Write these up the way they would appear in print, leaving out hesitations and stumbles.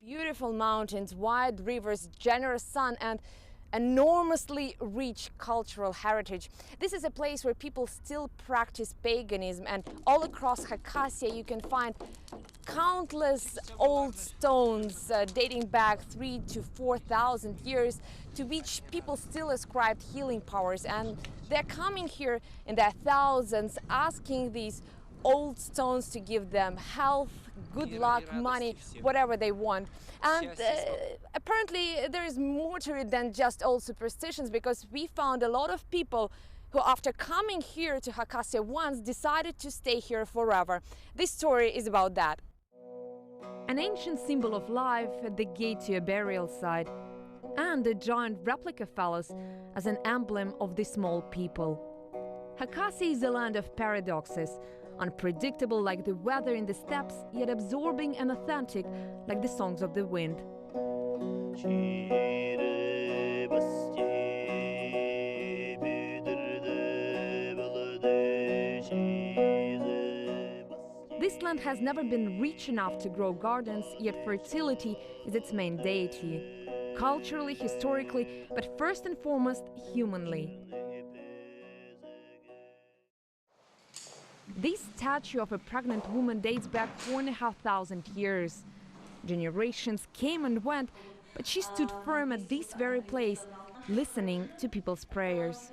Beautiful mountains, wide rivers, generous sun, and enormously rich cultural heritage. This is a place where people still practice paganism, and all across Hakasia you can find countless old stones dating back 3,000 to 4,000 years, to which people still ascribed healing powers, and they're coming here in their thousands asking these old stones to give them health, good luck, money, whatever they want. And apparently there is more to it than just old superstitions, because we found a lot of people who, after coming here to Hakasia once, decided to stay here forever. This story is about that. An ancient symbol of life at the gate to a burial site, and a giant replica phallus as an emblem of the small people. Hakasia is a land of paradoxes, unpredictable like the weather in the steppes, yet absorbing and authentic like the songs of the wind. This land has never been rich enough to grow gardens, yet fertility is its main deity. Culturally, historically, but first and foremost, humanly. This statue of a pregnant woman dates back 4,500 years. Generations came and went, but she stood firm at this very place, listening to people's prayers.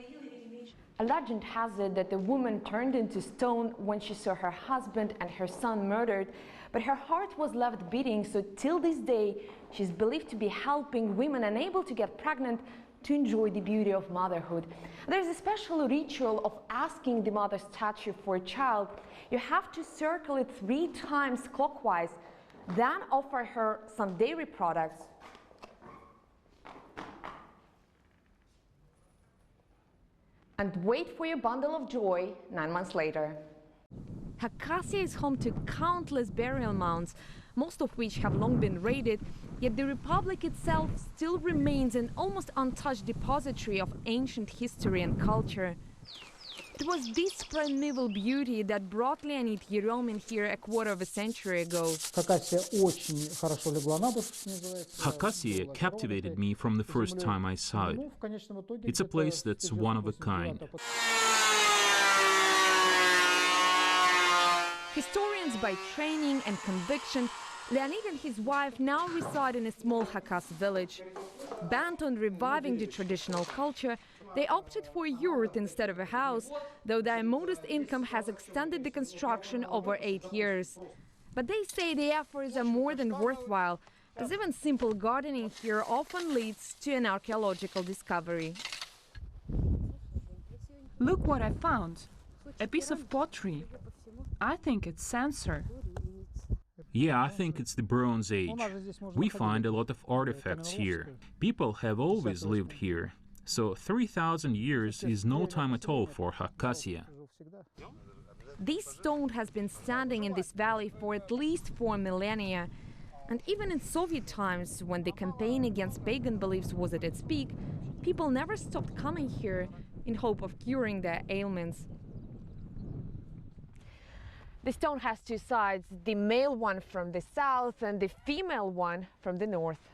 A legend has it that the woman turned into stone when she saw her husband and her son murdered, but her heart was left beating, so till this day she's believed to be helping women unable to get pregnant to enjoy the beauty of motherhood. There's a special ritual of asking the mother statue for a child. You have to circle it 3 times clockwise, then offer her some dairy products. And wait for your bundle of joy 9 months later. Hakasia is home to countless burial mounds, most of which have long been raided, yet the republic itself still remains an almost untouched depository of ancient history and culture. It was this primeval beauty that brought Leonid Yeremin here a quarter of a century ago. Hakasia captivated me from the first time I saw it. It's a place that's one of a kind. Historians by training and conviction, Leonid and his wife now reside in a small Hakas village. Bent on reviving the traditional culture, they opted for a yurt instead of a house, though their modest income has extended the construction over 8 years. But they say the efforts are more than worthwhile, as even simple gardening here often leads to an archaeological discovery. Look what I found! A piece of pottery. I think it's censer. Yeah, I think it's the Bronze Age. We find a lot of artifacts here. People have always lived here, so 3,000 years is no time at all for Hakasia. This stone has been standing in this valley for at least 4 millennia. And even in Soviet times, when the campaign against pagan beliefs was at its peak, people never stopped coming here in hope of curing their ailments. The stone has 2 sides, the male one from the south and the female one from the north.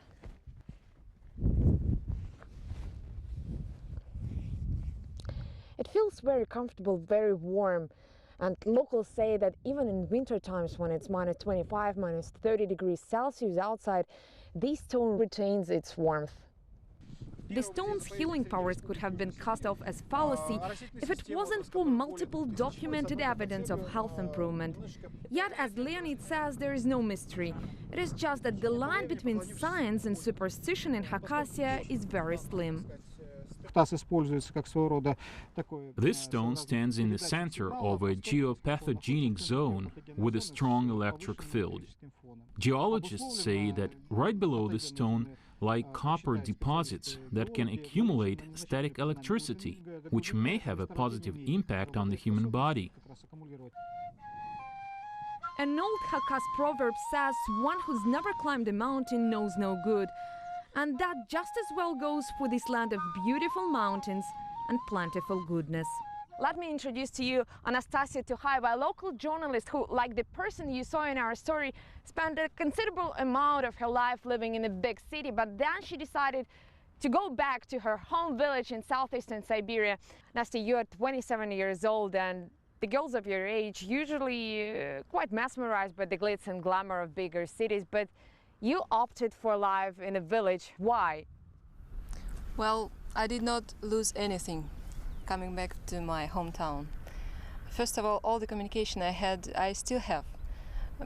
It feels very comfortable, very warm, and locals say that even in winter times when it's minus 25, minus 30 degrees Celsius outside, this stone retains its warmth. The stone's healing powers could have been cast off as fallacy if it wasn't for multiple documented evidence of health improvement. Yet, as Leonid says, there is no mystery. It is just that the line between science and superstition in Hakasia is very slim. This stone stands in the center of a geopathogenic zone with a strong electric field. Geologists say that right below the stone lie copper deposits that can accumulate static electricity, which may have a positive impact on the human body. An old Hakas proverb says one who's never climbed a mountain knows no good. And that just as well goes for this land of beautiful mountains and plentiful goodness. Let me introduce to you Anastasia Tukhaeva, a local journalist who, like the person you saw in our story, spent a considerable amount of her life living in a big city, but then she decided to go back to her home village in southeastern Siberia. Nastya, you're 27 years old, and the girls of your age usually quite mesmerized by the glitz and glamour of bigger cities, but you opted for life in a village. Why? Well, I did not lose anything coming back to my hometown. First of all the communication I had, I still have,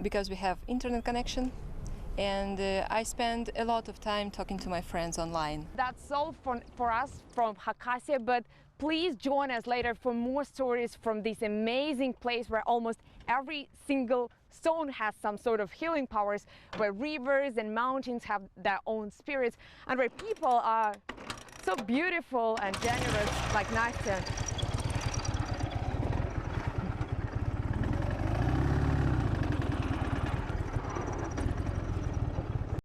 because we have internet connection, and I spend a lot of time talking to my friends online. That's all for us from Hakasia, but please join us later for more stories from this amazing place where almost every single stone has some sort of healing powers, where rivers and mountains have their own spirits, and where people are so beautiful and generous like Nastya.